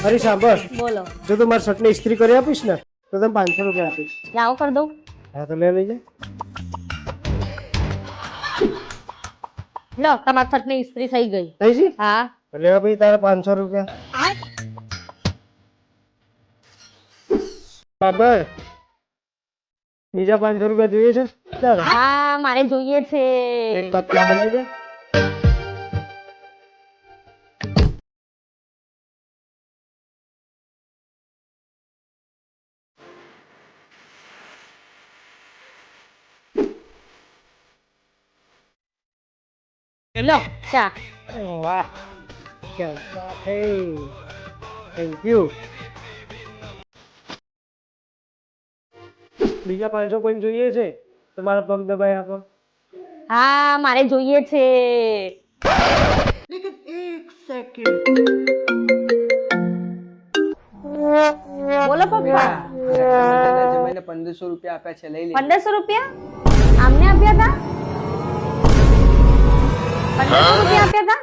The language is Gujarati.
અરે સાંભળ, બોલો. જો તું મારા શર્ટની ઇસ્ત્રી કરી આપીશ ને તો તને 500 રૂપિયા આપીશ. લાવો કરી દઉં. હા તો લે લઈ જા. લો તમારા શર્ટની ઇસ્ત્રી થઈ ગઈ. થઈ છે? હા. તો લેવા ભાઈ તારા 500 રૂપિયા. બાબર બીજા 500 રૂપિયા જોઈએ છે? ચાલ હા મારે જોઈએ છે. એક કપ બની દે. લો ચા. વાહ क्या बात है, थैंक यू. બીજા 500 કોઈને જોઈએ છે? તમારા પગ દબાઈ આપો. હા મારે જોઈએ છે. બોલો પપ્પા. રક્ષાબંધનના જમાઈને 1500 રૂપિયા આપ્યા છે, લઈ લે. 1500 રૂપિયા આમને આપ્યા હતા? 1500 રૂપિયા આપ્યા હતા?